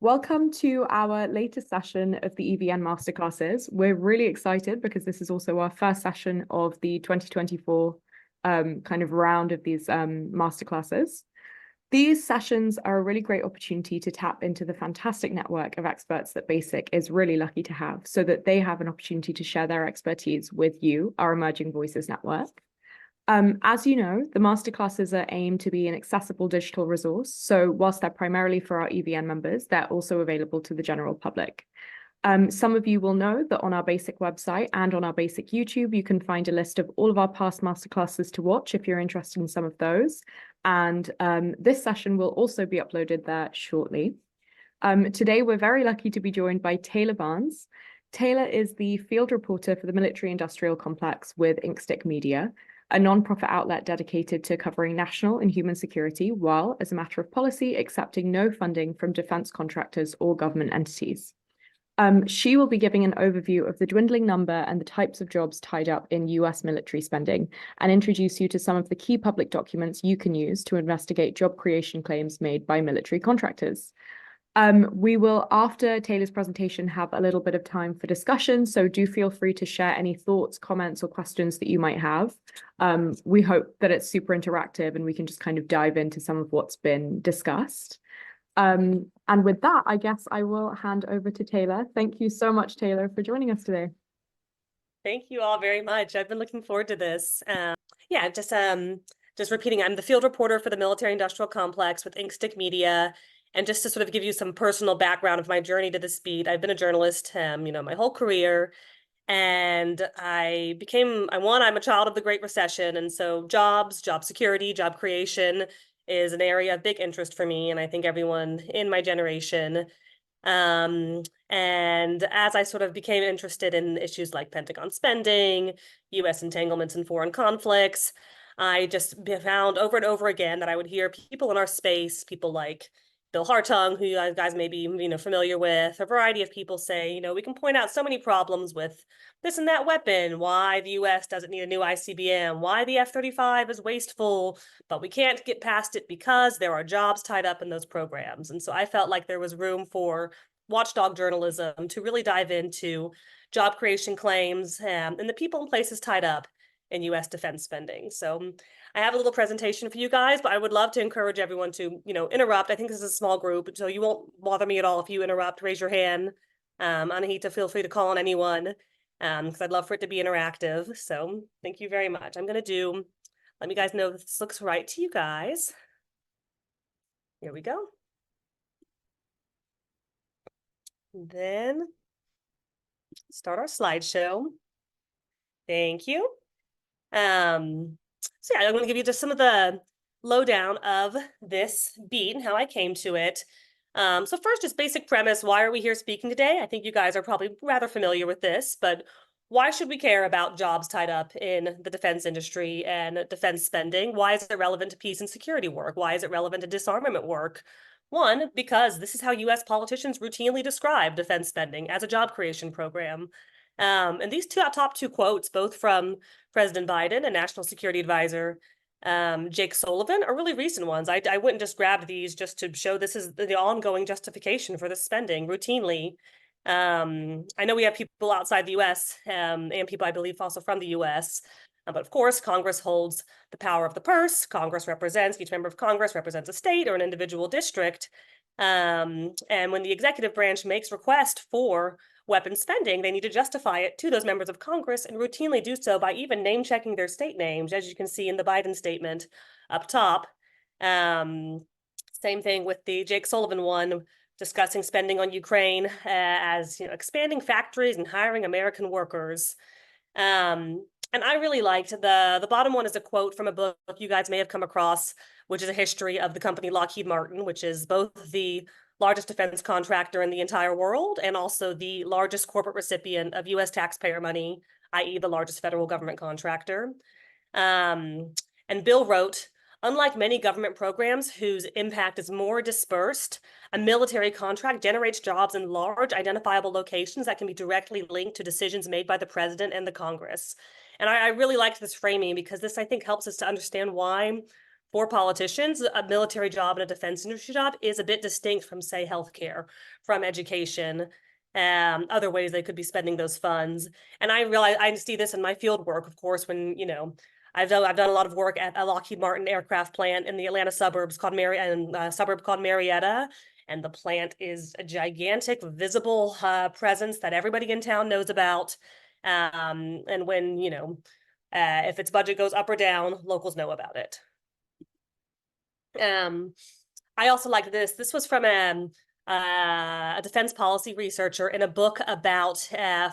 Welcome to our latest session of the EVN Masterclasses. We're really excited because this is also our first session of the 2024 kind of round of these masterclasses. These sessions are a really great opportunity to tap into the fantastic network of experts that Basic is really lucky to have so that they have an opportunity to share their expertise with you, our Emerging Voices network. As you know, the masterclasses are aimed to be an accessible digital resource. So whilst they're primarily for our EVN members, they're also available to the general public. Some of you will know that on our Basic website and on our Basic YouTube, you can find a list of all of our past masterclasses to watch if you're interested in some of those. And this session will also be uploaded there shortly. Today, we're very lucky to be joined by Taylor Barnes. Taylor is the field reporter for the military-industrial complex with Inkstick Media, a non-profit outlet dedicated to covering national and human security, while, as a matter of policy, accepting no funding from defense contractors or government entities. She will be giving an overview of the dwindling number and the types of jobs tied up in US military spending and introduce you to some of the key public documents you can use to investigate job creation claims made by military contractors. We will, after Taylor's presentation, have a little bit of time for discussion, so do feel free to share any thoughts, comments, or questions that you might have. We hope that it's super interactive and we can just kind of dive into some of what's been discussed. And with that, I guess I will hand over to Taylor. Thank you so much, Taylor, for joining us today. Thank you all very much. I've been looking forward to this. Just repeating, I'm the field reporter for the military-industrial complex with Inkstick Media. And just to sort of give you some personal background of my journey to this beat, I've been a journalist, my whole career. And I'm a child of the Great Recession. And so job security, job creation is an area of big interest for me. And I think everyone in my generation. And as I sort of became interested in issues like Pentagon spending, US entanglements in foreign conflicts, I just found over and over again that I would hear people in our space, people like Bill Hartung, who you guys may be familiar with, a variety of people say, we can point out so many problems with this and that weapon, why the US doesn't need a new ICBM, why the F-35 is wasteful, but we can't get past it because there are jobs tied up in those programs. And so I felt like there was room for watchdog journalism to really dive into job creation claims and the people and places tied up in US defense spending. So I have a little presentation for you guys, but I would love to encourage everyone to, interrupt. I think this is a small group, so you won't bother me at all if you interrupt. Raise your hand. Anahita, feel free to call on anyone because I'd love for it to be interactive. So thank you very much. Let me guys know if this looks right to you guys. Here we go. Then start our slideshow. Thank you. So yeah, I'm going to give you just some of the lowdown of this beat and how I came to it. So first, just basic premise, why are we here speaking today? I think you guys are probably rather familiar with this, but why should we care about jobs tied up in the defense industry and defense spending? Why is it relevant to peace and security work? Why is it relevant to disarmament work? One, because this is how US politicians routinely describe defense spending as a job creation program. And these top two quotes, both from President Biden and National Security Advisor Jake Sullivan, are really recent ones. I wouldn't just grab these just to show this is the ongoing justification for this spending routinely. I know we have people outside the US and people, I believe, also from the US. But of course, Congress holds the power of the purse. Each member of Congress represents a state or an individual district. And when the executive branch makes request for weapons spending, they need to justify it to those members of Congress and routinely do so by even name checking their state names, as you can see in the Biden statement up top. Same thing with the Jake Sullivan one, discussing spending on Ukraine as expanding factories and hiring American workers. And I really liked the bottom one is a quote from a book you guys may have come across, which is a history of the company Lockheed Martin, which is both the largest defense contractor in the entire world and also the largest corporate recipient of US taxpayer money, i.e. the largest federal government contractor. And Bill wrote, unlike many government programs whose impact is more dispersed, a military contract generates jobs in large identifiable locations that can be directly linked to decisions made by the president and the Congress. And I really liked this framing because this, I think, helps us to understand why for politicians, a military job and a defense industry job is a bit distinct from, say, healthcare, from education, other ways they could be spending those funds. And I realize I see this in my field work, of course, when, you know, I've done a lot of work at a Lockheed Martin aircraft plant in the Atlanta suburbs called suburb called Marietta. And the plant is a gigantic, visible presence that everybody in town knows about. And when, you know, if its budget goes up or down, locals know about it. I also like this. This was from a defense policy researcher in a book about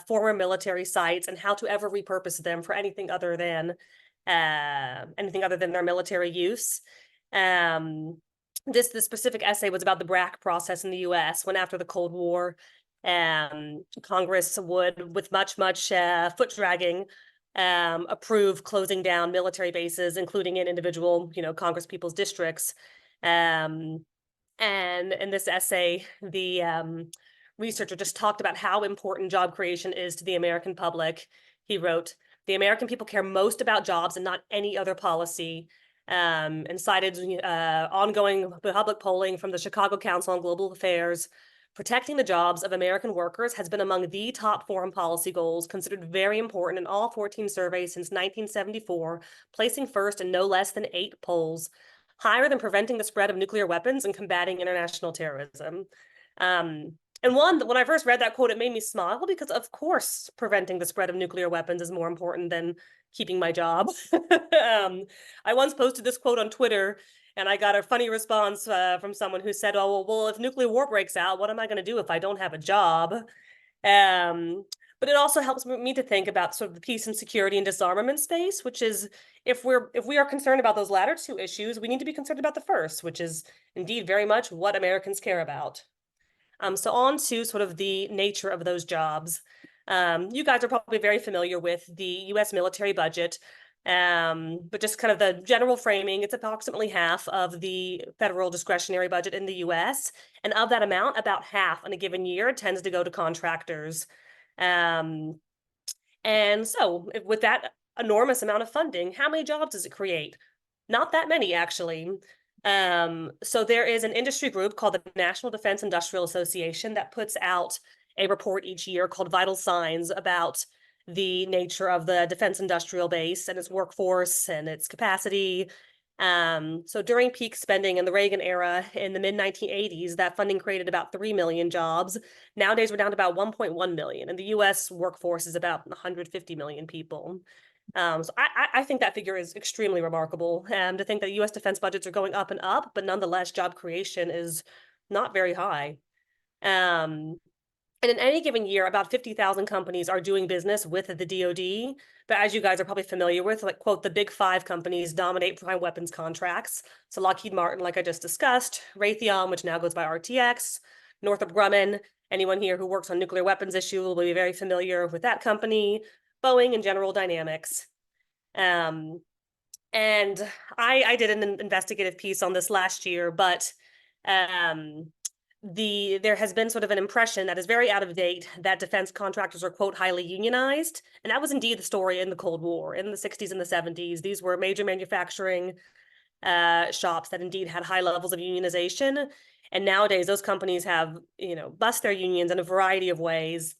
former military sites and how to ever repurpose them for anything other than their military use. This specific essay was about the BRAC process in the U.S. when, after the Cold War, Congress would, with much foot dragging, approve closing down military bases, including in individual, you know, Congress people's districts. And in this essay, the researcher just talked about how important job creation is to the American public. He wrote, "The American people care most about jobs and not any other policy," and cited ongoing public polling from the Chicago Council on Global Affairs. "Protecting the jobs of American workers has been among the top foreign policy goals, considered very important in all 14 surveys since 1974, placing first in no less than 8 polls, higher than preventing the spread of nuclear weapons and combating international terrorism." And when I first read that quote, it made me smile, because of course preventing the spread of nuclear weapons is more important than keeping my job. I once posted this quote on Twitter, and I got a funny response from someone who said, "Oh, well, if nuclear war breaks out, what am I going to do if I don't have a job?" But it also helps me to think about sort of the peace and security and disarmament space, which is, if we are concerned about those latter 2 issues, we need to be concerned about the first, which is indeed very much what Americans care about. So on to sort of the nature of those jobs. You guys are probably very familiar with the U.S. military budget, but just kind of the general framing, it's approximately half of the federal discretionary budget in the U.S. And of that amount, about half in a given year tends to go to contractors. And so with that enormous amount of funding, how many jobs does it create? Not that many, actually. So there is an industry group called the National Defense Industrial Association that puts out a report each year called Vital Signs about the nature of the defense industrial base and its workforce and its capacity. So during peak spending in the Reagan era in the mid-1980s, that funding created about 3 million jobs. Nowadays, we're down to about 1.1 million, and the U.S. workforce is about 150 million people. So I think that figure is extremely remarkable, to think that U.S. defense budgets are going up and up, but nonetheless, job creation is not very high. And in any given year, about 50,000 companies are doing business with the DoD. But as you guys are probably familiar with, like, quote, the big 5 companies dominate prime weapons contracts. So Lockheed Martin, like I just discussed, Raytheon, which now goes by RTX, Northrop Grumman. Anyone here who works on nuclear weapons issue will be very familiar with that company, Boeing, and General Dynamics. And I did an investigative piece on this last year, but there has been sort of an impression that is very out of date that defense contractors are, quote, highly unionized. And that was indeed the story in the Cold War. In the 60s and the 70s, these were major manufacturing shops that indeed had high levels of unionization. And nowadays, those companies have, you know, bust their unions in a variety of ways.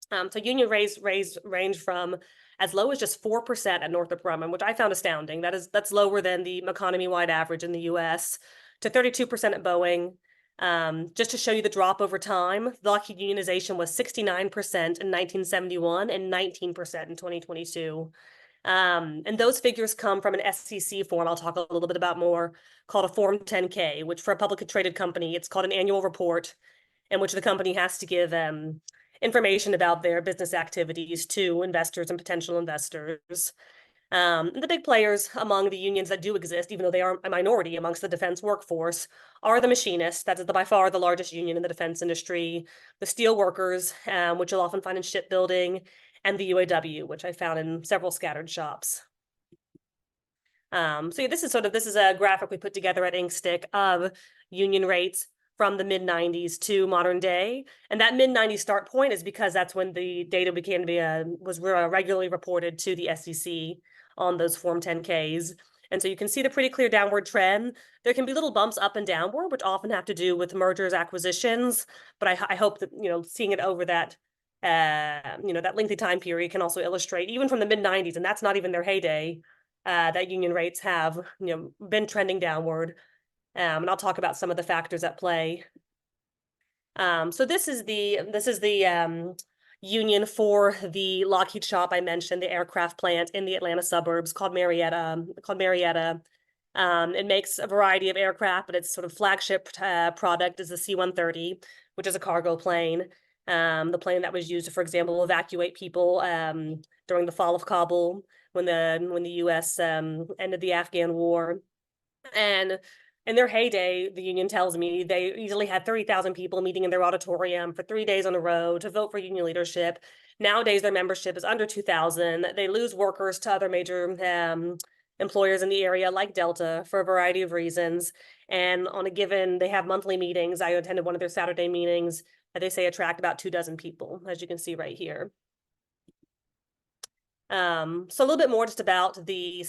So union rates range from as low as just 4% at Northrop Grumman, which I found astounding. That's lower than the economy-wide average in the U.S., to 32% at Boeing. Just to show you the drop over time, Lockheed unionization was 69% in 1971 and 19% in 2022. And those figures come from an SEC form I'll talk a little bit about more, called a Form 10K, which for a publicly traded company, it's called an annual report in which the company has to give information about their business activities to investors and potential investors. The big players among the unions that do exist, even though they are a minority amongst the defense workforce, are the machinists. That is by far the largest union in the defense industry, the steel workers, which you'll often find in shipbuilding, and the UAW, which I found in several scattered shops. So yeah, this is a graphic we put together at Inkstick of union rates from the mid-90s to modern day. And that mid-90s start point is because that's when the data was regularly reported to the SEC on those Form 10Ks. And so you can see the pretty clear downward trend. There can be little bumps up and downward, which often have to do with mergers, acquisitions. But I hope that, seeing it over that, that lengthy time period can also illustrate, even from the mid-90s, and that's not even their heyday, that union rates have, been trending downward. And I'll talk about some of the factors at play. So this is the union for the Lockheed shop I mentioned, the aircraft plant in the Atlanta suburbs called Marietta. It makes a variety of aircraft, but its sort of flagship product is the C-130, which is a cargo plane. The plane that was used to, for example, evacuate people during the fall of Kabul when the U.S. Ended the Afghan war. And in their heyday, the union tells me, they easily had 30,000 people meeting in their auditorium for 3 days on a row to vote for union leadership. Nowadays, their membership is under 2,000. They lose workers to other major employers in the area like Delta for a variety of reasons. And on a given, they have monthly meetings. I attended one of their Saturday meetings that they say attract about 24 people, as you can see right here. So a little bit more just about the,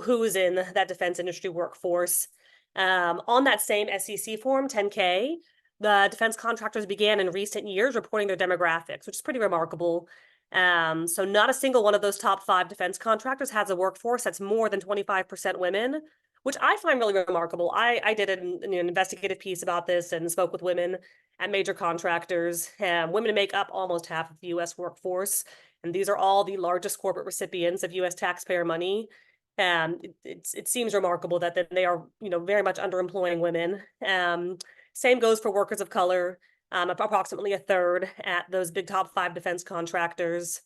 who is in that defense industry workforce. On that same SEC form, 10K, the defense contractors began in recent years reporting their demographics, which is pretty remarkable. So not a single one of those top 5 defense contractors has a workforce that's more than 25% women, which I find really remarkable. I did an investigative piece about this and spoke with women at major contractors. Women make up almost half of the U.S. workforce, and these are all the largest corporate recipients of U.S. taxpayer money. It seems remarkable that they are, very much underemploying women. Same goes for workers of color, approximately a third at those big top 5 defense contractors.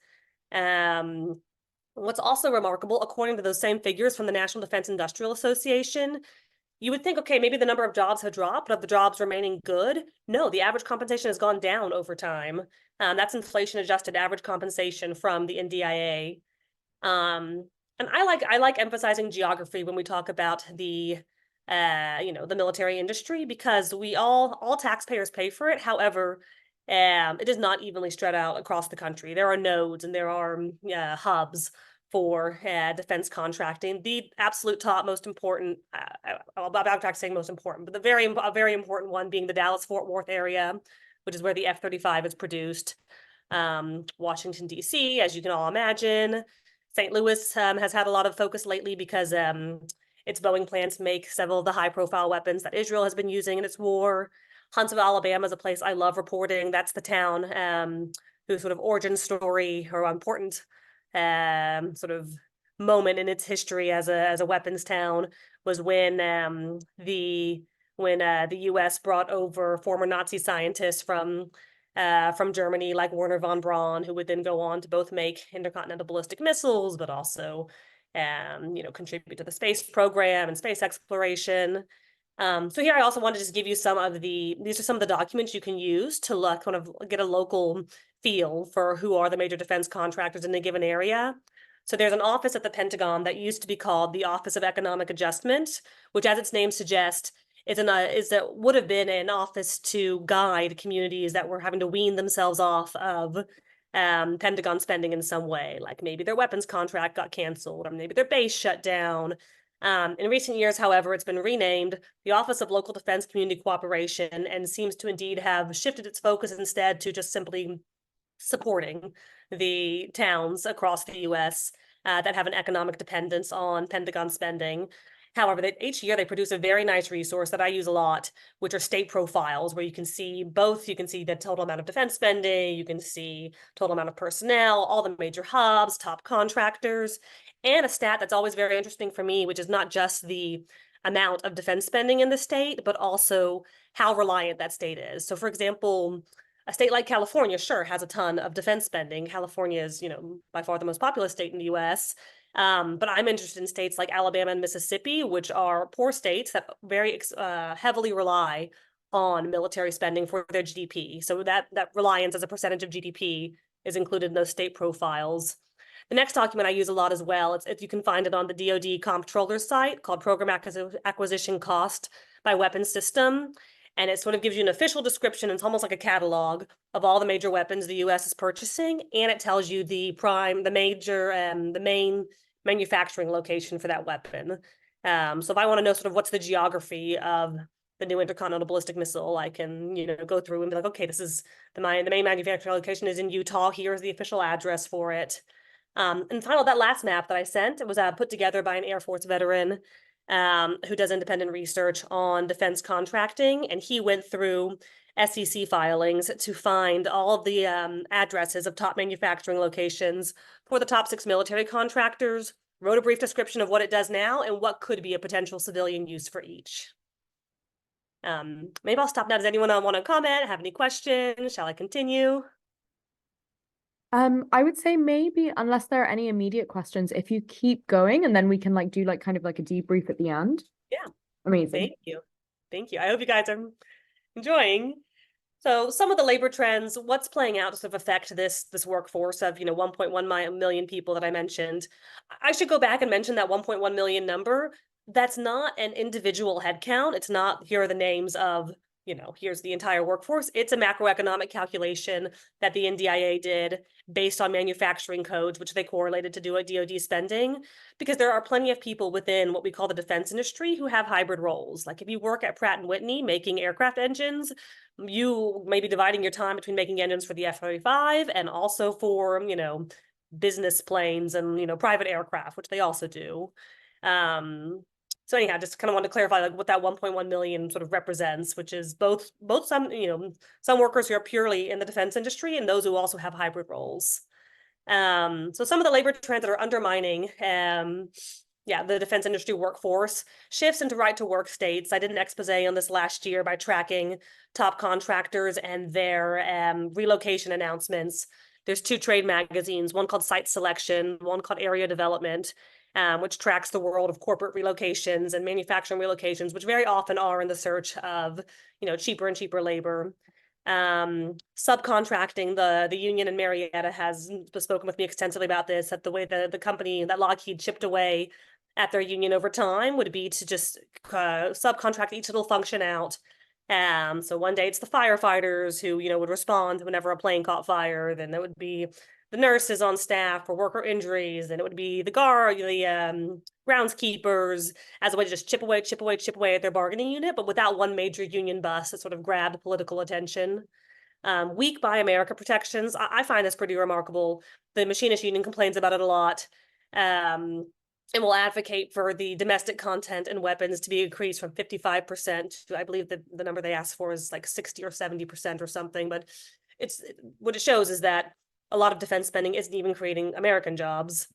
What's also remarkable, according to those same figures from the National Defense Industrial Association, you would think, okay, maybe the number of jobs have dropped, but of the jobs remaining good, no, the average compensation has gone down over time. That's inflation-adjusted average compensation from the NDIA. And I like emphasizing geography when we talk about the military industry, because all taxpayers pay for it. However, it is not evenly spread out across the country. There are nodes and there are hubs for defense contracting. The absolute top most important, I'm about saying most important, but a very important one being the Dallas-Fort Worth area, which is where the F-35 is produced. Washington, D.C., as you can all imagine. St. Louis has had a lot of focus lately because its Boeing plants make several of the high-profile weapons that Israel has been using in its war. Huntsville, Alabama is a place I love reporting. That's the town whose sort of origin story or important sort of moment in its history as a weapons town was when the U.S. brought over former Nazi scientists from Germany, like Werner von Braun, who would then go on to both make intercontinental ballistic missiles, but also, contribute to the space program and space exploration. So here I also wanted to just give you these are some of the documents you can use to kind of get a local feel for who are the major defense contractors in a given area. So there's an office at the Pentagon that used to be called the Office of Economic Adjustment, which, as its name suggests, would have been an office to guide communities that were having to wean themselves off of Pentagon spending in some way, like maybe their weapons contract got canceled or maybe their base shut down. In recent years, however, it's been renamed the Office of Local Defense Community Cooperation and seems to indeed have shifted its focus instead to just simply supporting the towns across the U.S. That have an economic dependence on Pentagon spending. However, each year they produce a very nice resource that I use a lot, which are state profiles, where you can see the total amount of defense spending, you can see total amount of personnel, all the major hubs, top contractors, and a stat that's always very interesting for me, which is not just the amount of defense spending in the state, but also how reliant that state is. So for example, a state like California, sure, has a ton of defense spending. California is, by far the most populous state in the US. But I'm interested in states like Alabama and Mississippi, which are poor states that very heavily rely on military spending for their GDP. So that reliance as a percentage of GDP is included in those state profiles. The next document I use a lot as well, you can find it on the DoD Comptroller's site called Program Acquisition Cost by Weapons System. And it sort of gives you an official description. It's almost like a catalog of all the major weapons the U.S. is purchasing. And it tells you the main manufacturing location for that weapon. So if I want to know sort of what's the geography of the new intercontinental ballistic missile, I can, go through and be like, okay, this is the main manufacturing location is in Utah. Here's the official address for it. And finally, that last map that I sent, it was put together by an Air Force veteran who does independent research on defense contracting, and he went through SEC filings to find all of the addresses of top manufacturing locations for the top 6 military contractors, wrote a brief description of what it does now and what could be a potential civilian use for each. Maybe I'll stop now. Does anyone want to comment? Have any questions? Shall I continue? I would say maybe, unless there are any immediate questions, if you keep going and then we can do kind of like a debrief at the end. Yeah. Amazing. Thank you. Thank you. I hope you guys are enjoying. So some of the labor trends, what's playing out to sort of affect this workforce of 1.1 million people that I mentioned. I should go back and mention that 1.1 million number. That's not an individual headcount. It's not, here are the names of, here's the entire workforce. It's a macroeconomic calculation that the NDIA did based on manufacturing codes, which they correlated to do at DoD spending, because there are plenty of people within what we call the defense industry who have hybrid roles. Like if you work at Pratt & Whitney making aircraft engines, you may be dividing your time between making engines for the F-35 and also for, business planes and, private aircraft, which they also do. So anyhow, just kind of want to clarify what that 1.1 million sort of represents, which is both some, some workers who are purely in the defense industry and those who also have hybrid roles. So some of the labor trends that are undermining, the defense industry workforce, shifts into right to work states. I did an expose on this last year by tracking top contractors and their relocation announcements. There's 2 trade magazines, one called Site Selection, one called Area Development, which tracks the world of corporate relocations and manufacturing relocations, which very often are in the search of, cheaper and cheaper labor. Subcontracting, the union in Marietta has spoken with me extensively about this, that the way the company that Lockheed chipped away at their union over time would be to just subcontract each little function out. So one day it's the firefighters who, would respond whenever a plane caught fire. Then it would be the nurses on staff for worker injuries, and it would be the groundskeepers as a way to just chip away at their bargaining unit, but without one major union bust that sort of grabbed political attention. Weak Buy America protections. I find this pretty remarkable. The machinist union complains about it a lot. And will advocate for the domestic content and weapons to be increased from 55% to, I believe the number they asked for is like 60 or 70% or something. But what it shows is that a lot of defense spending isn't even creating American jobs.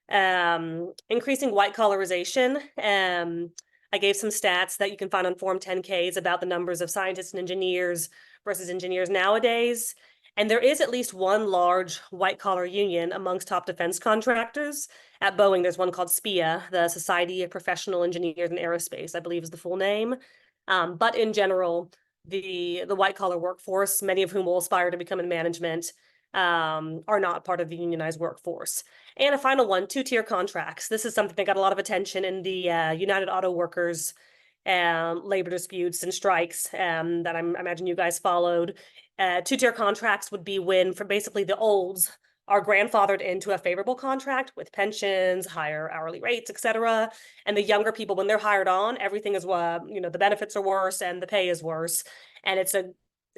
Increasing white collarization. I gave some stats that you can find on Form 10Ks about the numbers of scientists and engineers versus engineers nowadays. And there is at least one large white collar union amongst top defense contractors. At Boeing, there's one called SPIA, the Society of Professional Engineers in Aerospace, I believe is the full name. But in general, the white collar workforce, many of whom will aspire to become in management, are not part of the unionized workforce. And a final one, 2-tier contracts. This is something that got a lot of attention in the United Auto Workers labor disputes and strikes that I imagine you guys followed. 2-tier contracts would be when, for basically the olds, are grandfathered into a favorable contract with pensions, higher hourly rates, etc. And the younger people, when they're hired on, everything is the benefits are worse and the pay is worse. And it's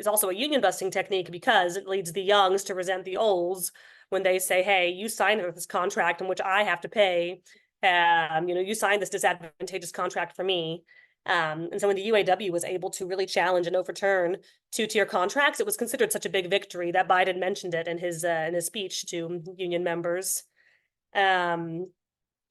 also a union busting technique because it leads the youngs to resent the olds when they say, hey, you signed this contract in which I have to pay. You signed this disadvantageous contract for me. And so when the UAW was able to really challenge and overturn 2-tier contracts, it was considered such a big victory that Biden mentioned it in his speech to union members. You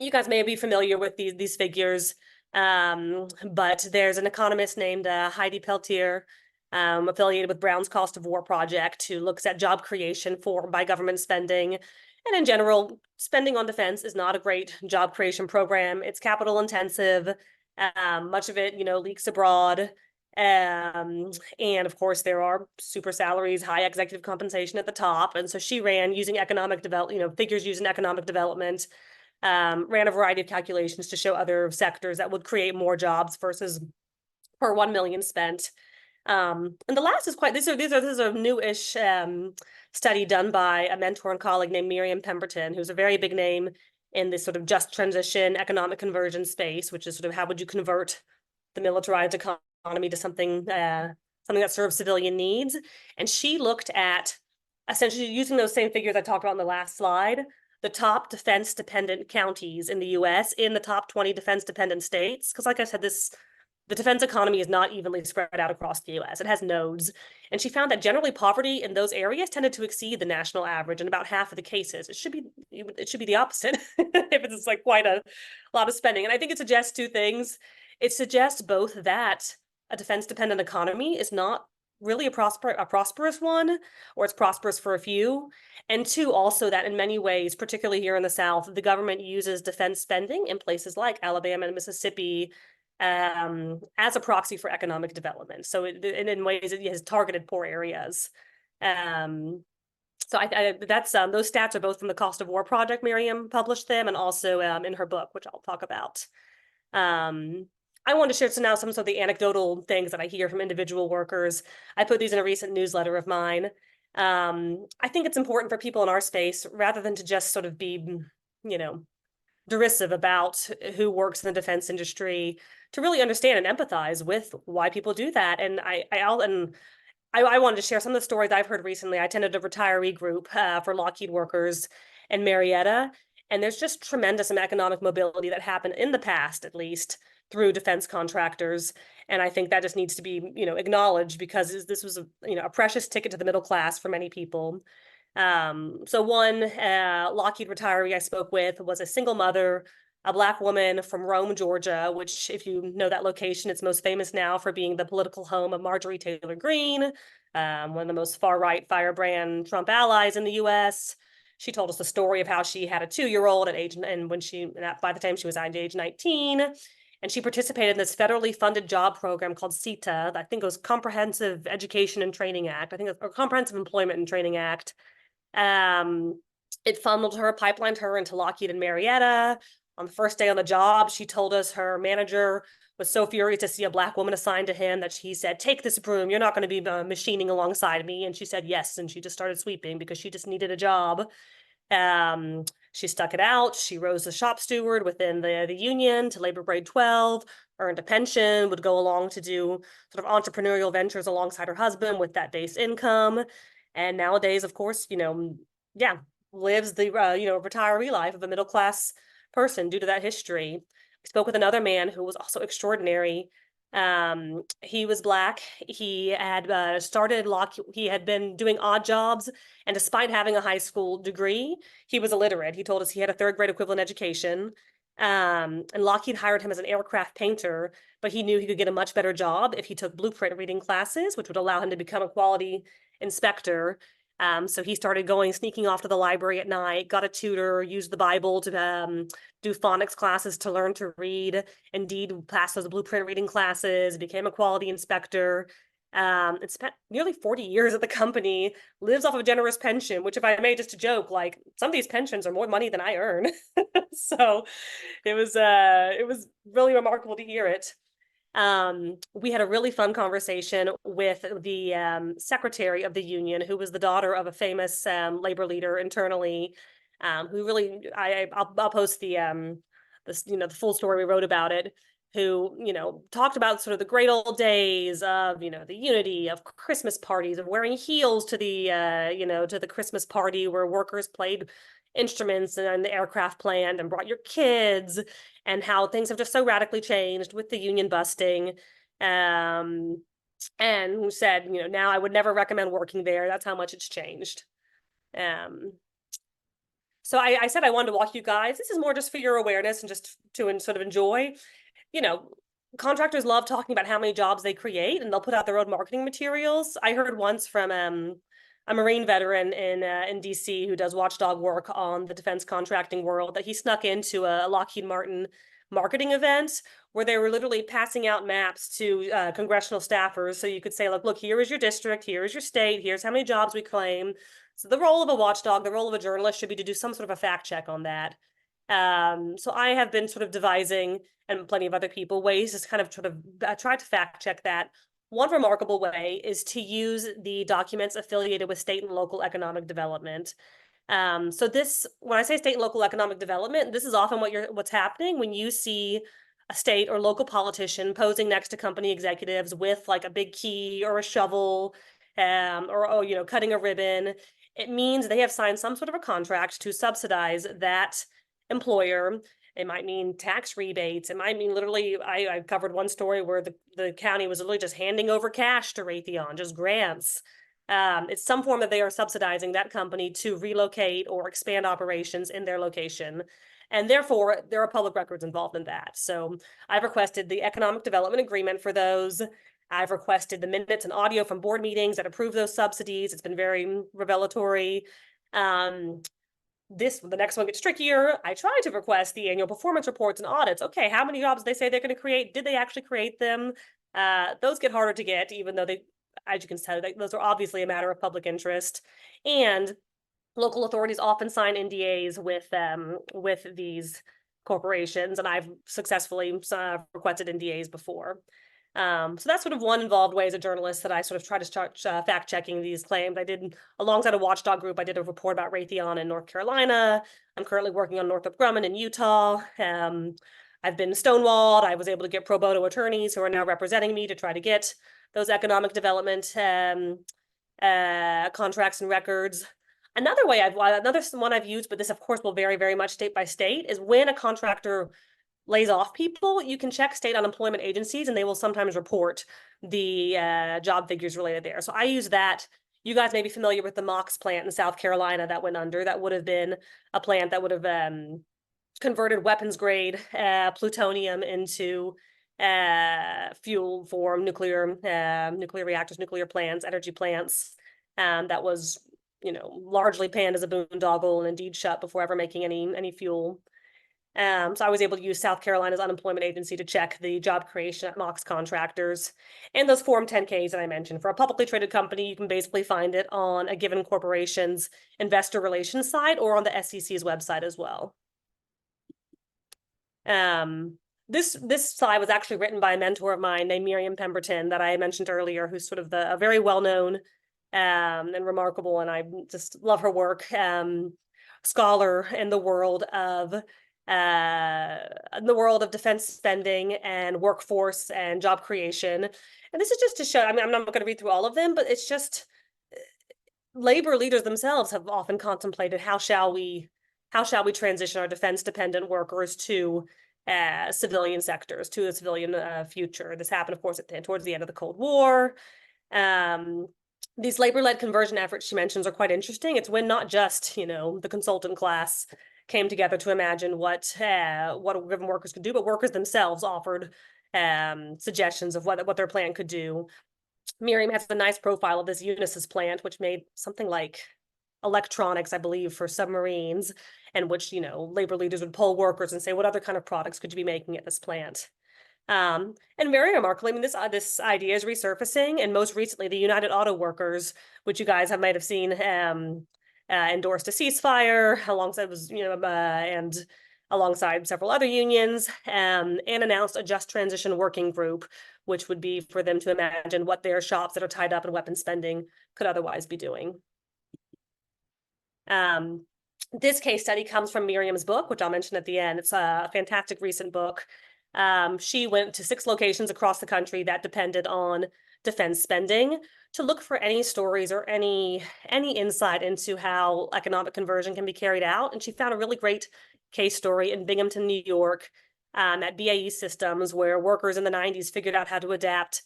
guys may be familiar with these figures, but there's an economist named Heidi Peltier, affiliated with Brown's Cost of War Project, who looks at job creation by government spending. And in general, spending on defense is not a great job creation program. It's capital intensive. Much of it, leaks abroad. And of course, there are super salaries, high executive compensation at the top. And so she ran using figures using economic development, ran a variety of calculations to show other sectors that would create more jobs versus per 1 million spent. And the last is this is a newish study done by a mentor and colleague named Miriam Pemberton, who's a very big name in this sort of just transition economic conversion space, which is sort of how would you convert the militarized economy to something that serves civilian needs. And she looked at, essentially using those same figures I talked about in the last slide, the top defense dependent counties in the US in the top 20 defense dependent states. Because like I said, the defense economy is not evenly spread out across the US. It has nodes. And she found that generally poverty in those areas tended to exceed the national average in about half of the cases. It should be the opposite if it's like quite a lot of spending. And I think it suggests two things. It suggests both that a defense dependent economy is not really a prosperous one, or it's prosperous for a few. And two, also that in many ways, particularly here in the South, the government uses defense spending in places like Alabama and Mississippi as a proxy for economic development. So in ways it has targeted poor areas. So that's those stats are both from the Cost of War Project. Miriam published them, and also in her book, which I'll talk about. I wanted to share some of the anecdotal things that I hear from individual workers. I put these in a recent newsletter of mine. I think it's important for people in our space, rather than to just sort of be, derisive about who works in the defense industry, to really understand and empathize with why people do that. And I wanted to share some of the stories I've heard recently. I attended a retiree group for Lockheed workers in Marietta, and there's just tremendous economic mobility that happened in the past, at least, through defense contractors. And I think that just needs to be, acknowledged, because this was a precious ticket to the middle class for many people. So one Lockheed retiree I spoke with was a single mother, a Black woman from Rome, Georgia, which, if you know that location, it's most famous now for being the political home of Marjorie Taylor Greene, one of the most far-right firebrand Trump allies in the US. She told us the story of how she had a 2-year-old by the time she was age 19, and she participated in this federally funded job program called CETA. I think it was Comprehensive Education and Training Act. Or Comprehensive Employment and Training Act. It funneled her, pipelined her into Lockheed and Marietta. On the first day on the job, she told us her manager was so furious to see a Black woman assigned to him that he said, "Take this broom, you're not going to be machining alongside me." And she said yes, and she just started sweeping because she just needed a job. She stuck it out. She rose to shop steward within the union to labor grade 12, earned a pension, would go along to do sort of entrepreneurial ventures alongside her husband with that base income. And nowadays, of course, lives the retiree life of a middle class person due to that history. We spoke with another man who was also extraordinary. He was Black. He had started Lockheed. He had been doing odd jobs, and despite having a high school degree, he was illiterate. He told us he had a 3rd grade equivalent education. And Lockheed hired him as an aircraft painter, but he knew he could get a much better job if he took blueprint reading classes, which would allow him to become a quality inspector. So he started sneaking off to the library at night, got a tutor, used the Bible to do phonics classes to learn to read. Indeed, passed those blueprint reading classes, became a quality inspector, and spent nearly 40 years at the company, lives off of a generous pension, which, if I may just a joke, like, some of these pensions are more money than I earn. So it was really remarkable to hear it. We had a really fun conversation with the secretary of the union, who was the daughter of a famous labor leader internally, who really, I'll post the full story we wrote about it, who, talked about sort of the great old days of, the unity of Christmas parties, of wearing heels to the Christmas party where workers played instruments in the aircraft plant and brought your kids, and how things have just so radically changed with the union busting. And who said, now I would never recommend working there. That's how much it's changed. So I said I wanted to walk you guys. This is more just for your awareness and just to sort of enjoy. Contractors love talking about how many jobs they create, and they'll put out their own marketing materials. I heard once from a Marine veteran in DC who does watchdog work on the defense contracting world, that he snuck into a Lockheed Martin marketing event where they were literally passing out maps to congressional staffers. So you could say, look, here is your district, here is your state, here's how many jobs we claim. So the role of a watchdog, the role of a journalist should be to do some sort of a fact check on that. So I have been sort of devising, and plenty of other people, ways to kind of try to fact check that. One remarkable way is to use the documents affiliated with state and local economic development. So this, when I say state and local economic development, this is often what's happening when you see a state or local politician posing next to company executives with like a big key or a shovel, or oh, cutting a ribbon. It means they have signed some sort of a contract to subsidize that employer. It might mean tax rebates. It might mean literally, I covered one story where the county was literally just handing over cash to Raytheon, just grants. It's some form that they are subsidizing that company to relocate or expand operations in their location. And therefore, there are public records involved in that. So I've requested the economic development agreement for those. I've requested the minutes and audio from board meetings that approve those subsidies. It's been very revelatory. The next one gets trickier. I try to request the annual performance reports and audits. Okay, how many jobs they say they're going to create? Did they actually create them? Those get harder to get, even though they, as you can tell, those are obviously a matter of public interest. And local authorities often sign NDAs with these corporations, and I've successfully requested NDAs before. So that's sort of one involved way as a journalist that I sort of try to start fact checking these claims. I did, alongside a watchdog group, I did a report about Raytheon in North Carolina. I'm currently working on Northrop Grumman in Utah. I've been stonewalled. I was able to get pro bono attorneys who are now representing me to try to get those economic development contracts and records. Another one I've used, but this of course will vary very much state by state, is when a contractor lays off people, you can check state unemployment agencies and they will sometimes report the job figures related there. So I use that. You guys may be familiar with the MOX plant in South Carolina that went under. That would have been a plant that would have converted weapons grade plutonium into fuel for nuclear reactors, nuclear plants, energy plants. That was, largely panned as a boondoggle and indeed shut before ever making any fuel. So I was able to use South Carolina's unemployment agency to check the job creation at MOX contractors. And those Form 10Ks that I mentioned. For a publicly traded company, you can basically find it on a given corporation's investor relations site or on the SEC's website as well. This slide was actually written by a mentor of mine named Miriam Pemberton that I mentioned earlier, who's sort of a very well-known and remarkable, and I just love her work, scholar in the world of defense spending and workforce and job creation. And this is just to show, I mean, I'm not going to read through all of them, but it's just labor leaders themselves have often contemplated how shall we transition our defense dependent workers to civilian sectors, to a civilian future. This happened, of course, towards the end of the Cold War. These labor-led conversion efforts she mentions are quite interesting. It's when not just, the consultant class came together to imagine what given workers could do, but workers themselves offered suggestions of what their plan could do. Miriam has a nice profile of this Unisys plant, which made something like electronics, I believe, for submarines, and which, labor leaders would poll workers and say, what other kind of products could you be making at this plant? And very remarkably, I mean, this idea is resurfacing, and most recently, the United Auto Workers, which you guys might have seen, endorsed a ceasefire alongside several other unions, and announced a just transition working group, which would be for them to imagine what their shops that are tied up in weapons spending could otherwise be doing. This case study comes from Miriam's book, which I'll mention at the end. It's a fantastic recent book. She went to 6 locations across the country that depended on defense spending to look for any stories or any insight into how economic conversion can be carried out. And she found a really great case story in Binghamton, New York, at BAE Systems, where workers in the 90s figured out how to adapt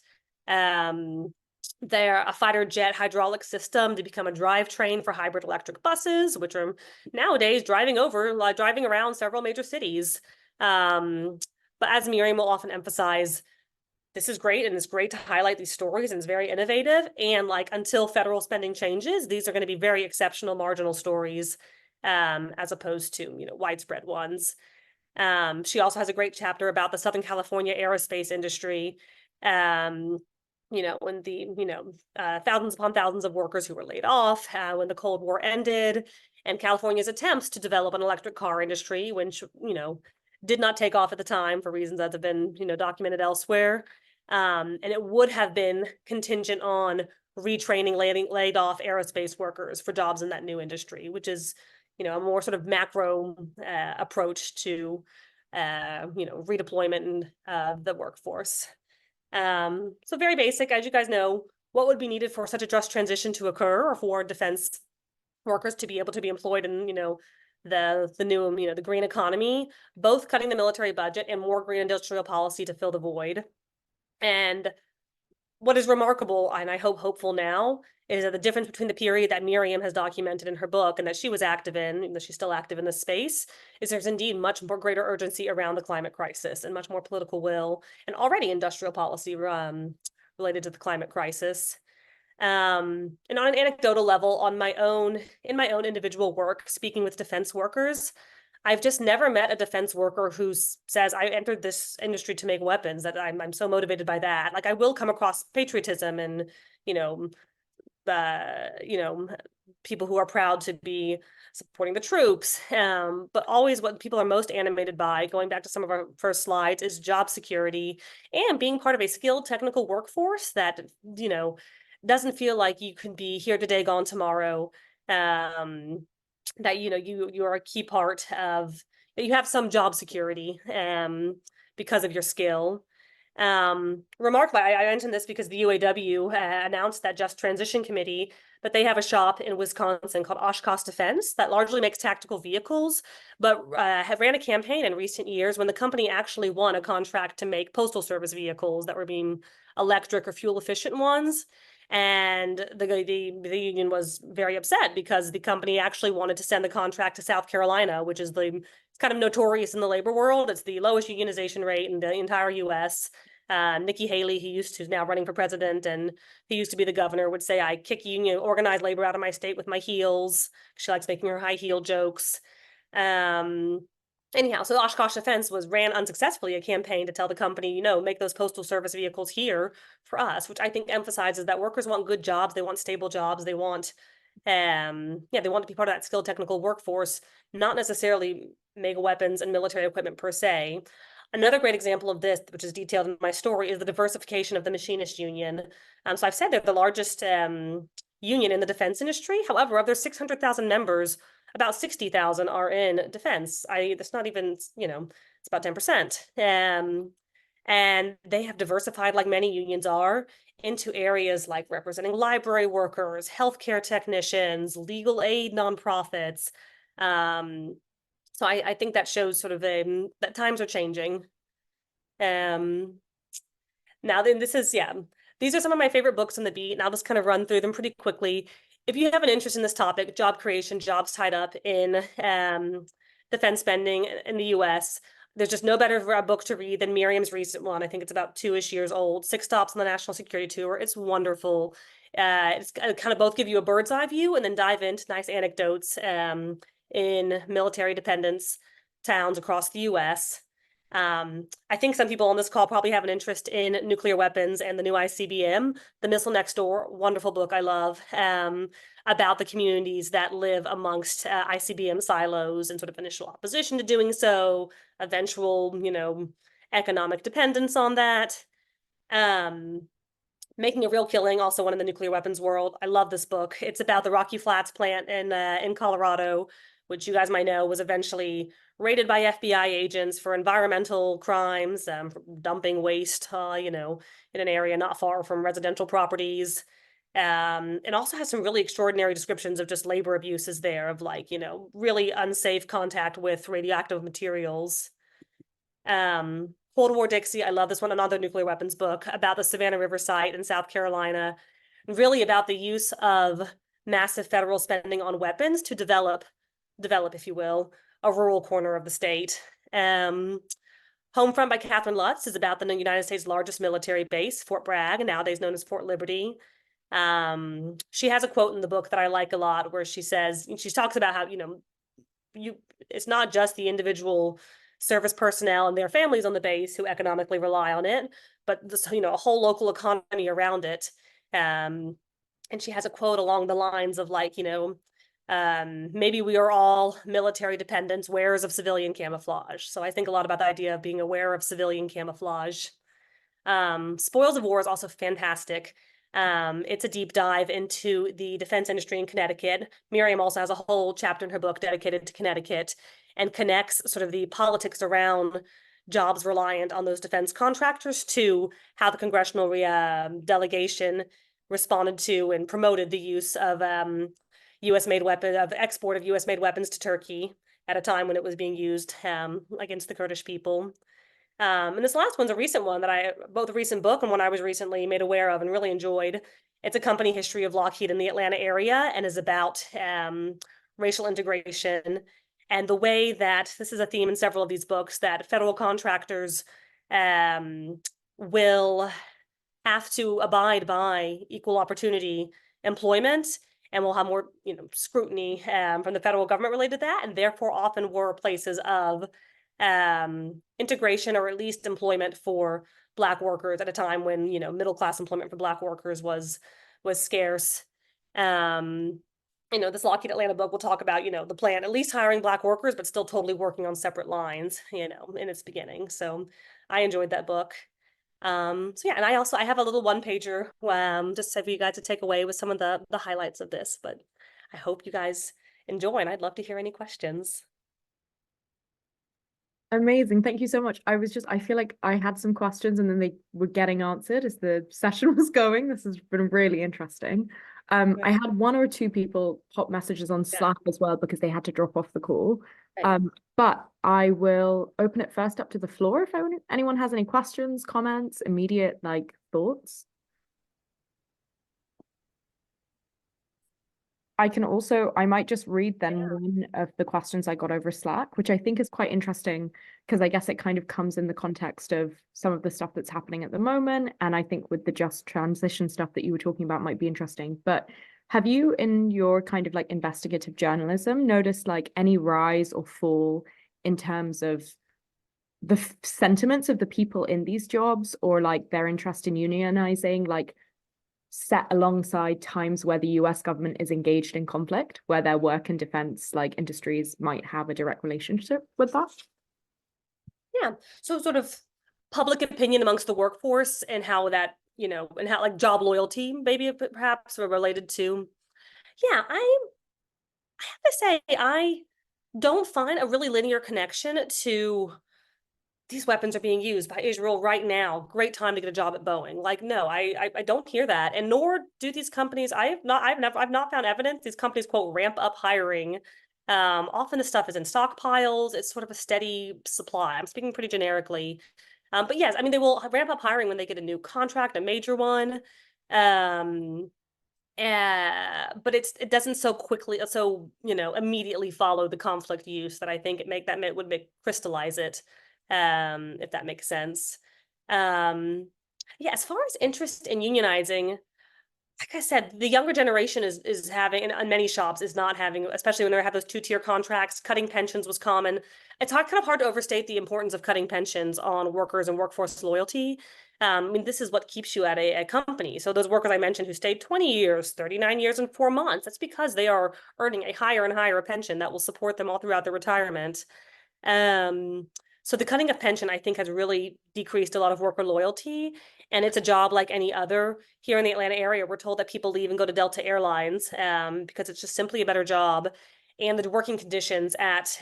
a fighter jet hydraulic system to become a drivetrain for hybrid electric buses, which are nowadays driving around several major cities. But as Miriam will often emphasize, this is great, and it's great to highlight these stories, and it's very innovative. And until federal spending changes, these are going to be very exceptional marginal stories, as opposed to widespread ones. She also has a great chapter about the Southern California aerospace industry. When thousands upon thousands of workers who were laid off when the Cold War ended, and California's attempts to develop an electric car industry, which did not take off at the time for reasons that have been documented elsewhere, and it would have been contingent on retraining laid off aerospace workers for jobs in that new industry, which is a more sort of macro approach to redeployment of the workforce. So very basic, as you guys know, what would be needed for such a just transition to occur, or for defense workers to be able to be employed in, the new, the green economy, both cutting the military budget and more green industrial policy to fill the void. And what is remarkable, and I hope hopeful now, is that the difference between the period that Miriam has documented in her book and that she was active in, even though she's still active in this space, is there's indeed much more greater urgency around the climate crisis and much more political will and already industrial policy related to the climate crisis. And on an anecdotal level, in my own individual work, speaking with defense workers, I've just never met a defense worker who says, I entered this industry to make weapons, that I'm so motivated by that. Like, I will come across patriotism and, people who are proud to be supporting the troops. But always what people are most animated by, going back to some of our first slides, is job security and being part of a skilled technical workforce that, doesn't feel like you can be here today, gone tomorrow. That you are a key part of, that you have some job security because of your skill. Remarkably, I mentioned this because the UAW announced that Just Transition Committee, but they have a shop in Wisconsin called Oshkosh Defense that largely makes tactical vehicles, but have ran a campaign in recent years when the company actually won a contract to make postal service vehicles that were being electric or fuel efficient ones. And the union was very upset because the company actually wanted to send the contract to South Carolina, which is it's kind of notorious in the labor world. It's the lowest unionization rate in the entire US. Nikki Haley, who's now running for president, and he used to be the governor, would say, I kick organized labor out of my state with my heels. She likes making her high heel jokes. Anyhow, so Oshkosh Defense ran unsuccessfully a campaign to tell the company, make those postal service vehicles here for us, which I think emphasizes that workers want good jobs, they want stable jobs, they want, they want to be part of that skilled technical workforce, not necessarily mega weapons and military equipment per se. Another great example of this, which is detailed in my story, is the diversification of the machinist union. So I've said they're the largest union in the defense industry. However, of their 600,000 members, about 60,000 are in defense. That's not even, it's about 10%. And they have diversified, like many unions are, into areas like representing library workers, healthcare technicians, legal aid nonprofits. So I think that shows sort of that times are changing. Now then, these are some of my favorite books on the beat, and I'll just kind of run through them pretty quickly. If you have an interest in this topic, job creation, jobs tied up in defense spending in the US, there's just no better book to read than Miriam's recent one. I think it's about 2-ish years old, 6 Stops on the National Security Tour. It's wonderful. It's kind of both give you a bird's eye view and then dive into nice anecdotes in military dependence towns across the US. I think some people on this call probably have an interest in nuclear weapons and the new ICBM, The Missile Next Door, wonderful book I love, about the communities that live amongst ICBM silos and sort of initial opposition to doing so, eventual, economic dependence on that. Making a Real Killing, also one in the nuclear weapons world. I love this book. It's about the Rocky Flats plant in Colorado, which you guys might know was eventually raided by FBI agents for environmental crimes, for dumping waste, in an area not far from residential properties. It also has some really extraordinary descriptions of just labor abuses there, of really unsafe contact with radioactive materials. Cold War Dixie, I love this one, another nuclear weapons book about the Savannah River site in South Carolina, really about the use of massive federal spending on weapons to develop, if you will, a rural corner of the state. Homefront by Catherine Lutz is about the United States' largest military base, Fort Bragg, nowadays known as Fort Liberty. She has a quote in the book that I like a lot, where she talks about how, it's not just the individual service personnel and their families on the base who economically rely on it, but this, a whole local economy around it. And she has a quote along the lines of maybe we are all military dependents, wearers of civilian camouflage. So I think a lot about the idea of being aware of civilian camouflage. Spoils of War is also fantastic. It's a deep dive into the defense industry in Connecticut. Miriam also has a whole chapter in her book dedicated to Connecticut and connects sort of the politics around jobs reliant on those defense contractors to how the congressional delegation responded to and promoted the use of export of U.S. made weapons to Turkey at a time when it was being used against the Kurdish people. And this last one's a recent one both a recent book and one I was recently made aware of and really enjoyed. It's a company history of Lockheed in the Atlanta area and is about racial integration and the way that this is a theme in several of these books that federal contractors will have to abide by equal opportunity employment and will have more scrutiny from the federal government related to that, and therefore often were places of integration or at least employment for Black workers at a time when middle class employment for Black workers was scarce. This Lockheed Atlanta book will talk about the plan at least hiring Black workers but still totally working on separate lines in its beginning. So I enjoyed that book. So yeah, and I have a little one pager just for you guys to take away with some of the highlights of this, but I hope you guys enjoy and I'd love to hear any questions. Amazing. Thank you so much. I feel like I had some questions and then they were getting answered as the session was going. This has been really interesting. I had one or two people pop messages on Slack as well because they had to drop off the call. Right. But I will open it first up to the floor if anyone has any questions, comments, immediate thoughts. I might just read then one of the questions I got over Slack, which I think is quite interesting because I guess it kind of comes in the context of some of the stuff that's happening at the moment. And I think with the just transition stuff that you were talking about might be interesting. But have you, in your kind of investigative journalism, noticed any rise or fall in terms of the sentiments of the people in these jobs or their interest in unionizing, set alongside times where the US government is engaged in conflict, where their work and defense industries might have a direct relationship with that? Yeah. So sort of public opinion amongst the workforce and how that, and how job loyalty maybe perhaps are related to. Yeah, I have to say I don't find a really linear connection to these weapons are being used by Israel right now. Great time to get a job at Boeing. No, I don't hear that, and nor do these companies. I've not found evidence these companies quote ramp up hiring. Often the stuff is in stockpiles. It's sort of a steady supply. I'm speaking pretty generically, but yes, I mean they will ramp up hiring when they get a new contract, a major one. But it doesn't so quickly, immediately follow the conflict use that I think would crystallize it. If that makes sense. Yeah, as far as interest in unionizing, like I said, the younger generation is having, and many shops is not having, especially when they have those two-tier contracts. Cutting pensions was common. It's kind of hard to overstate the importance of cutting pensions on workers and workforce loyalty. I mean, this is what keeps you at a company. So those workers I mentioned who stayed 20 years, 39 years and 4 months, that's because they are earning a higher and higher pension that will support them all throughout their retirement. So the cutting of pension, I think, has really decreased a lot of worker loyalty. And it's a job like any other. Here in the Atlanta area, we're told that people leave and go to Delta Airlines because it's just simply a better job. And the working conditions at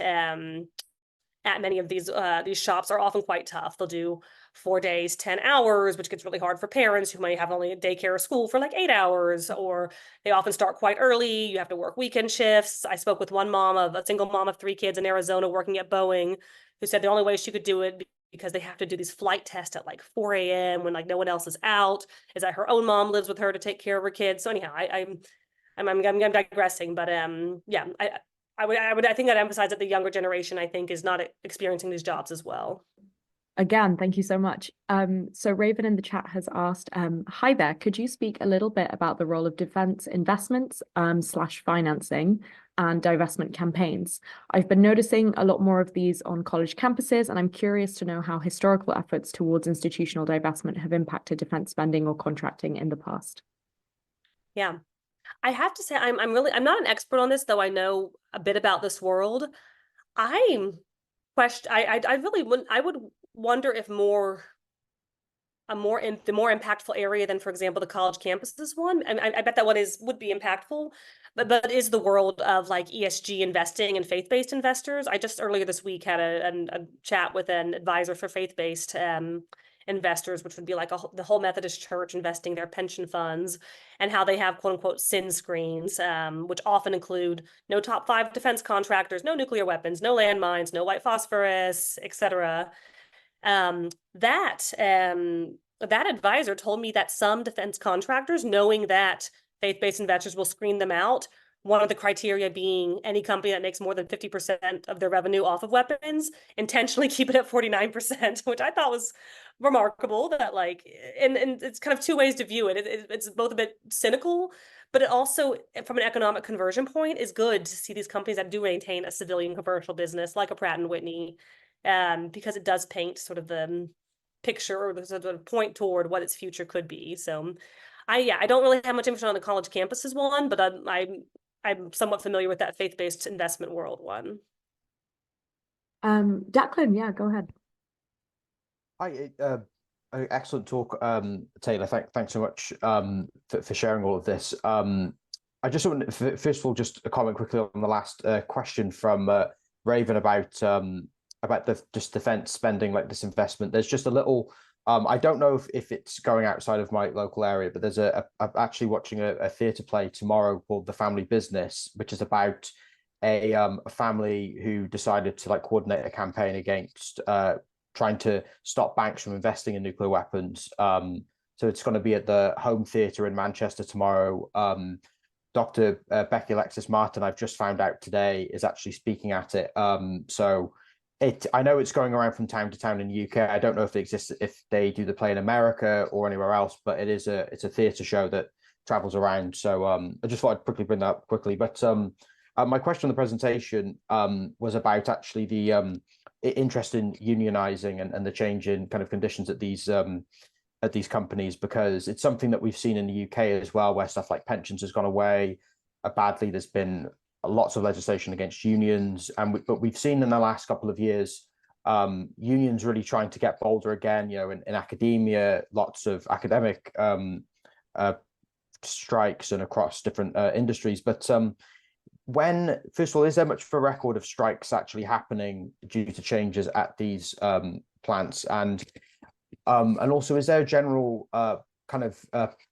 many of these shops are often quite tough. They'll do 4 days, 10 hours, which gets really hard for parents who might have only a daycare or school for 8 hours, or they often start quite early. You have to work weekend shifts. I spoke with a single mom of 3 kids in Arizona working at Boeing, who said the only way she could do it because they have to do these flight tests at 4 a.m. when no one else is out, is that her own mom lives with her to take care of her kids. So anyhow, I'm digressing, but yeah, I think I'd emphasize that the younger generation, I think, is not experiencing these jobs as well. Again, thank you so much. So Raven in the chat has asked, hi there, could you speak a little bit about the role of defense investments / financing and divestment campaigns? I've been noticing a lot more of these on college campuses, and I'm curious to know how historical efforts towards institutional divestment have impacted defense spending or contracting in the past. Yeah, I have to say I'm not an expert on this, though I know a bit about this world. I would wonder if more the more impactful area than, for example, the college campuses one. And I bet that would be impactful, but is the world of like ESG investing and faith-based investors. I just earlier this week had a chat with an advisor for faith-based investors, which would be like the whole Methodist Church investing their pension funds, and how they have quote unquote sin screens, which often include no top 5 defense contractors, no nuclear weapons, no landmines, no white phosphorus, etc. That advisor told me that some defense contractors, knowing that faith-based investors will screen them out, one of the criteria being any company that makes more than 50% of their revenue off of weapons, intentionally keep it at 49%, which I thought was remarkable. That like, and it's kind of two ways to view it. It's both a bit cynical, but it also, from an economic conversion point, is good to see these companies that do maintain a civilian commercial business like a Pratt and Whitney, because it does paint sort of the picture or the sort of point toward what its future could be. So I don't really have much information on the college campuses one, but I'm somewhat familiar with that faith-based investment world one. Declan, yeah, go ahead. Hi, excellent talk, Taylor. Thanks so much for sharing all of this. I just want, first of all, just a comment quickly on the last question from Raven about the just defense spending, like this investment. There's just a little, I don't know if it's going outside of my local area, but there's I'm actually watching a theatre play tomorrow called The Family Business, which is about a family who decided to like coordinate a campaign against trying to stop banks from investing in nuclear weapons. So it's going to be at the Home Theatre in Manchester tomorrow. Dr. Becky Alexis Martin, I've just found out today, is actually speaking at it. So I know it's going around from town to town in the UK. I don't know if it exists, if they do the play in America or anywhere else, but it's a theatre show that travels around. So I just thought I'd quickly bring that up quickly. But my question on the presentation was about actually the interest in unionizing and the change in kind of conditions at these companies, because it's something that we've seen in the UK as well, where stuff like pensions has gone away badly. There's been lots of legislation against unions, but we've seen in the last couple of years unions really trying to get bolder again. You know, in academia, lots of academic strikes and across different industries. But first of all, is there much of a record of strikes actually happening due to changes at these plants, and also, is there a general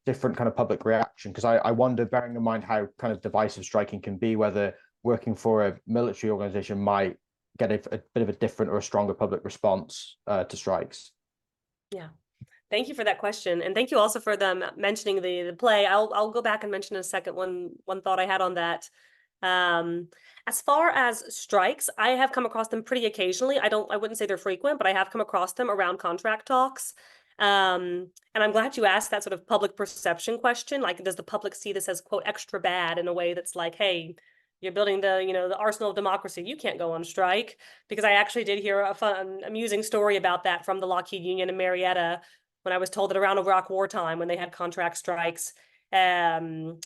different kind of public reaction? Because I wonder, bearing in mind how kind of divisive striking can be, whether working for a military organization might get a bit of a different or a stronger public response to strikes. Yeah. Thank you for that question. And thank you also for them mentioning the play. I'll go back and mention in a second one thought I had on that. As far as strikes, I have come across them pretty occasionally. I wouldn't say they're frequent, but I have come across them around contract talks. And I'm glad you asked that sort of public perception question. Like, does the public see this as, quote, extra bad in a way that's like, hey, you're building the arsenal of democracy, you can't go on strike? Because I actually did hear a fun, amusing story about that from the Lockheed Union in Marietta, when I was told that around Iraq wartime, when they had contract strikes, they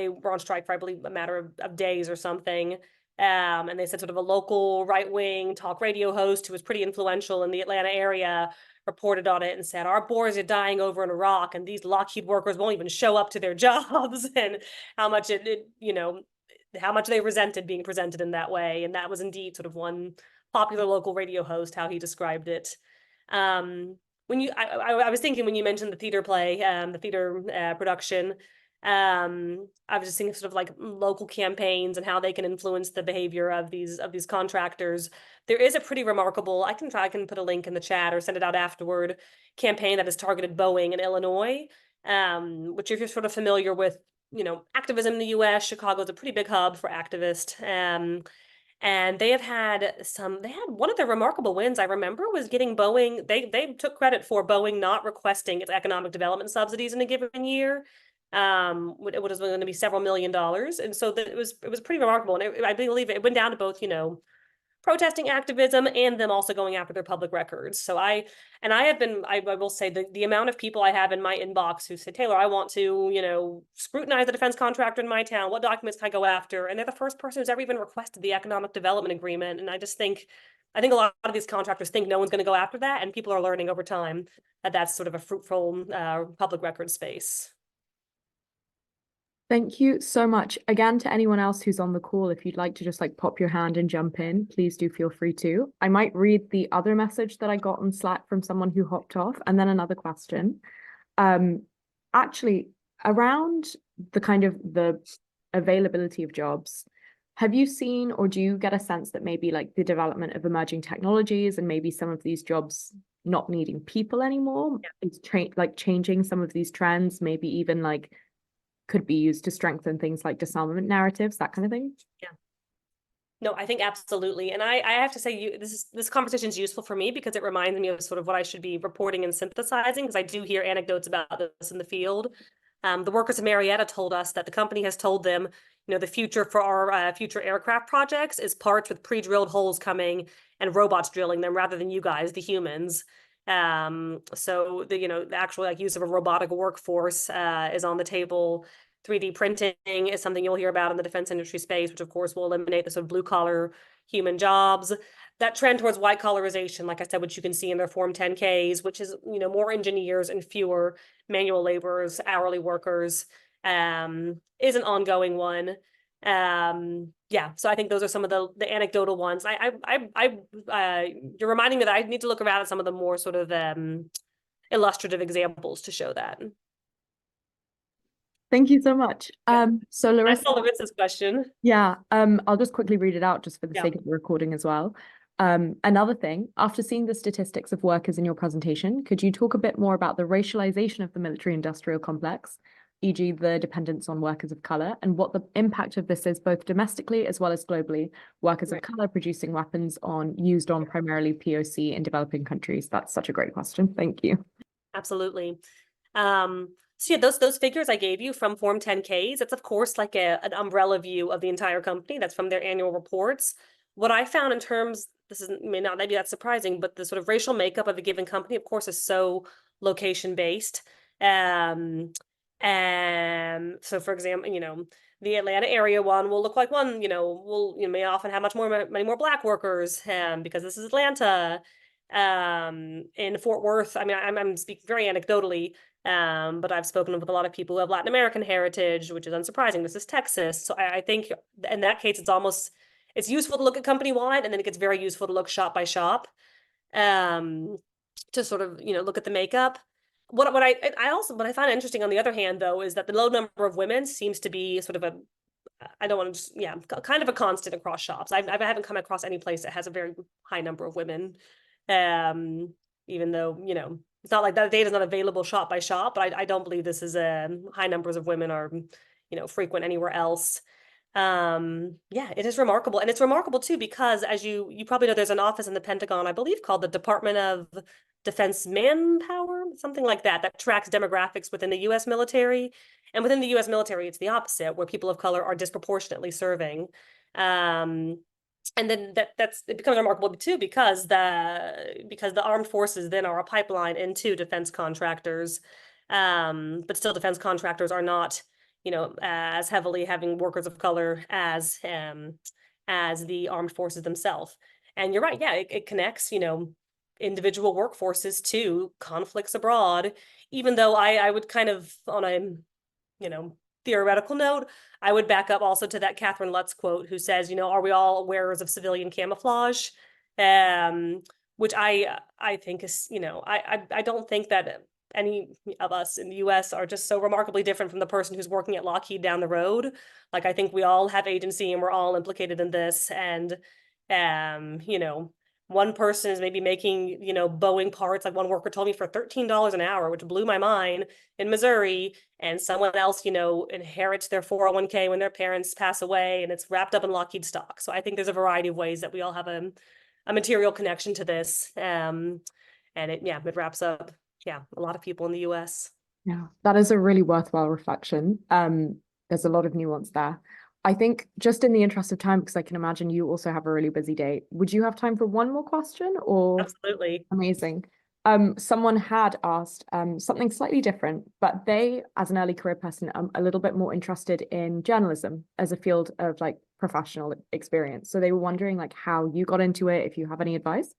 were on strike for, I believe, a matter of days or something. And they said sort of a local right-wing talk radio host who was pretty influential in the Atlanta area reported on it and said, our boys are dying over in Iraq and these Lockheed workers won't even show up to their jobs, and how much how much they resented being presented in that way. And that was indeed sort of one popular local radio host, how he described it. I was thinking when you mentioned the theater play, the theater production, I was just thinking sort of like local campaigns and how they can influence the behavior of these contractors. There is a pretty remarkable, I can put a link in the chat or send it out afterward, campaign that has targeted Boeing in Illinois, which, if you're sort of familiar with, activism in the US, Chicago is a pretty big hub for activists. And they had one of the remarkable wins I remember was getting Boeing, they took credit for Boeing not requesting its economic development subsidies in a given year. It was going to be several $1 million. And so it was pretty remarkable. And I believe it went down to both, protesting activism and them also going after their public records. So I will say the amount of people I have in my inbox who say, Taylor, I want to, scrutinize the defense contractor in my town. What documents can I go after? And they're the first person who's ever even requested the economic development agreement. And I just think I think a lot of these contractors think no one's going to go after that, and people are learning over time that that's sort of a fruitful public record space. Thank you so much. Again, to anyone else who's on the call, if you'd like to just like pop your hand and jump in, please do feel free to. I might read the other message that I got on Slack from someone who hopped off, and then another question. Actually, around the kind of the availability of jobs, have you seen, or do you get a sense that maybe like the development of emerging technologies and maybe some of these jobs not needing people anymore is like changing some of these trends, maybe even like could be used to strengthen things like disarmament narratives, that kind of thing? Yeah. No, I think absolutely. And I have to say, this conversation is useful for me because it reminds me of sort of what I should be reporting and synthesizing, because I do hear anecdotes about this in the field. The workers of Marietta told us that the company has told them, the future for our future aircraft projects is parts with pre-drilled holes coming and robots drilling them rather than you guys, the humans. So the actual like use of a robotic workforce is on the table. 3D printing is something you'll hear about in the defense industry space, which of course will eliminate the sort of blue collar human jobs. That trend towards white collarization, like I said, which you can see in their Form 10Ks, which is more engineers and fewer manual laborers, hourly workers, is an ongoing one. Yeah, so I think those are some of the anecdotal ones. You're reminding me that I need to look around at some of the more sort of illustrative examples to show that. Thank you so much. So Larissa, I saw Larissa's question. Yeah, I'll just quickly read it out just for the sake of the recording as well. Another thing, after seeing the statistics of workers in your presentation, could you talk a bit more about the racialization of the military-industrial complex, e.g. the dependence on workers of color, and what the impact of this is both domestically as well as globally, workers of color producing weapons used on primarily POC in developing countries? That's such a great question. Thank you. Absolutely. So yeah, those figures I gave you from Form 10Ks, it's of course like an umbrella view of the entire company. That's from their annual reports. What I found in terms, may not be that surprising, but the sort of racial makeup of a given company, of course, is so location based. And so for example, the Atlanta area one will look like one, may often have many more Black workers, because this is Atlanta. In Fort Worth, I mean, I'm speaking very anecdotally, but I've spoken with a lot of people who have Latin American heritage, which is unsurprising. This is Texas. So I think in that case, it's useful to look at company wide, and then it gets very useful to look shop by shop, to sort of, look at the makeup. What I find interesting on the other hand, though, is that the low number of women seems to be sort of kind of a constant across shops. I haven't come across any place that has a very high number of women, even though, it's not like that data is not available shop by shop, but I don't believe this is high numbers of women are, frequent anywhere else. Yeah, it is remarkable. And it's remarkable too, because as you probably know, there's an office in the Pentagon, I believe, called the Department of Defense Manpower, something like that tracks demographics within the US military. And within the US military, it's the opposite, where people of color are disproportionately serving. And then it becomes remarkable too, because the armed forces then are a pipeline into defense contractors, but still defense contractors are not, as heavily having workers of color as the armed forces themselves. And you're right, yeah, it connects, individual workforces to conflicts abroad. Even though I would kind of, on a theoretical note, I would back up also to that Catherine Lutz quote, who says, are we all wearers of civilian camouflage? Which I think is, I don't think that any of us in the US are just so remarkably different from the person who's working at Lockheed down the road. Like, I think we all have agency and we're all implicated in this. And, one person is maybe making, Boeing parts, like one worker told me, for $13 an hour, which blew my mind, in Missouri, and someone else, inherits their 401k when their parents pass away, and it's wrapped up in Lockheed stock. So I think there's a variety of ways that we all have a material connection to this. And it wraps up, a lot of people in the US. Yeah, that is a really worthwhile reflection. There's a lot of nuance there. I think just in the interest of time, because I can imagine you also have a really busy day, would you have time for one more question? Or Absolutely. Amazing. Someone had asked something slightly different, but they, as an early career person, are a little bit more interested in journalism as a field of like professional experience. So they were wondering like how you got into it, if you have any advice.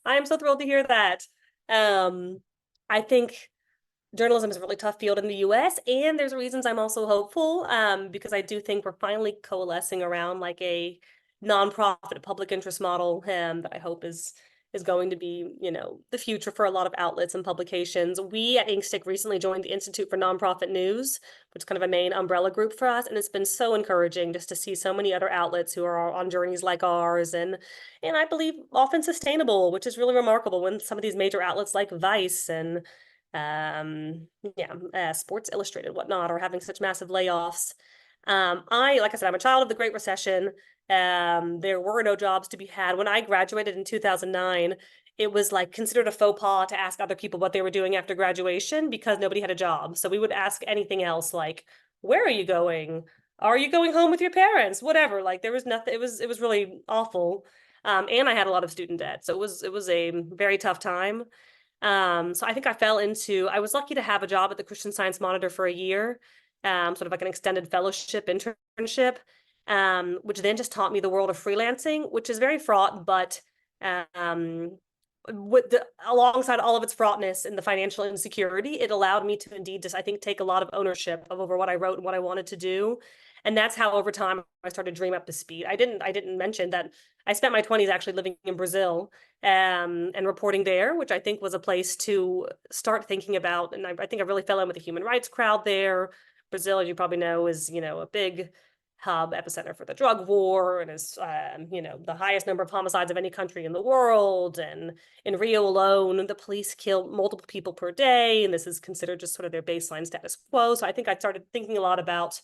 I am so thrilled to hear that. I think journalism is a really tough field in the US, and there's reasons I'm also hopeful, because I do think we're finally coalescing around like a nonprofit public interest model, that I hope is going to be, the future for a lot of outlets and publications. We at Inkstick recently joined the Institute for Nonprofit News, which is kind of a main umbrella group for us, and it's been so encouraging just to see so many other outlets who are on journeys like ours, and I believe often sustainable, which is really remarkable when some of these major outlets like Vice and Sports Illustrated, whatnot, are having such massive layoffs. Like I said, I'm a child of the Great Recession. There were no jobs to be had. When I graduated in 2009, it was like considered a faux pas to ask other people what they were doing after graduation because nobody had a job. So we would ask anything else like, where are you going? Are you going home with your parents? Whatever. Like there was nothing, it was really awful. And I had a lot of student debt. So it was a very tough time. So I think I was lucky to have a job at the Christian Science Monitor for a year, sort of like an extended fellowship internship, which then just taught me the world of freelancing, which is very fraught, but alongside all of its fraughtness and the financial insecurity, it allowed me to indeed just, I think, take a lot of ownership over what I wrote and what I wanted to do. And that's how over time I started to dream up to speed. I didn't mention that I spent my 20s actually living in Brazil, and reporting there, which I think was a place to start thinking about. And I think I really fell in with the human rights crowd there. Brazil, as you probably know, is, a big hub epicenter for the drug war, and is, the highest number of homicides of any country in the world. And in Rio alone, the police kill multiple people per day, and this is considered just sort of their baseline status quo. So I think I started thinking a lot about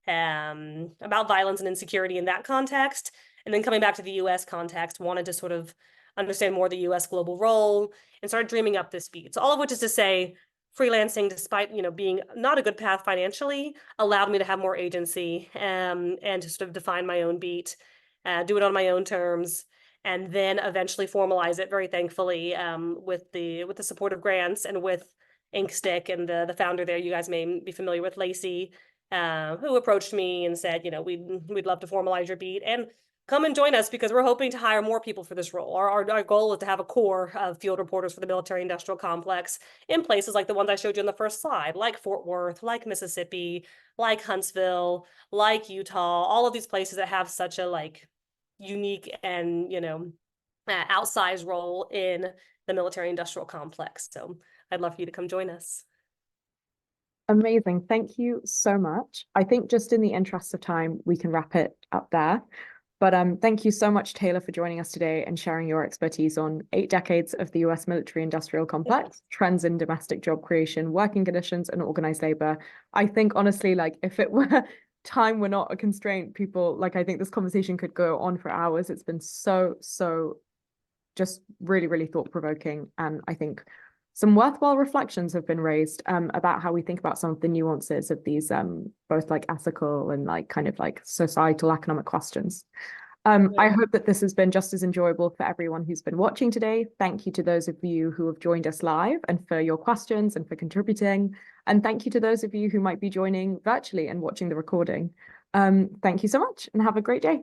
violence and insecurity in that context. And then coming back to the US context, wanted to sort of understand more the US global role and started dreaming up this beat. So all of which is to say, freelancing, despite, being not a good path financially, allowed me to have more agency, and to sort of define my own beat, do it on my own terms, and then eventually formalize it, very thankfully, with the support of grants and with Inkstick and the founder there, you guys may be familiar with, Lacey, who approached me and said, we'd love to formalize your beat and come and join us because we're hoping to hire more people for this role. Our goal is to have a core of field reporters for the military industrial complex in places like the ones I showed you on the first slide, like Fort Worth, like Mississippi, like Huntsville, like Utah, all of these places that have such a unique and, outsized role in the military industrial complex. So I'd love for you to come join us. Amazing. Thank you so much. I think just in the interest of time, we can wrap it up there. But thank you so much, Taylor, for joining us today and sharing your expertise on 8 decades of the US military-industrial complex, trends in domestic job creation, working conditions, and organized labor. I think, honestly, if it were time were not a constraint, I think this conversation could go on for hours. It's been so just really, really thought-provoking. And I think some worthwhile reflections have been raised about how we think about some of the nuances of these both ethical and societal economic questions. I hope that this has been just as enjoyable for everyone who's been watching today. Thank you to those of you who have joined us live and for your questions and for contributing. And thank you to those of you who might be joining virtually and watching the recording. Thank you so much and have a great day.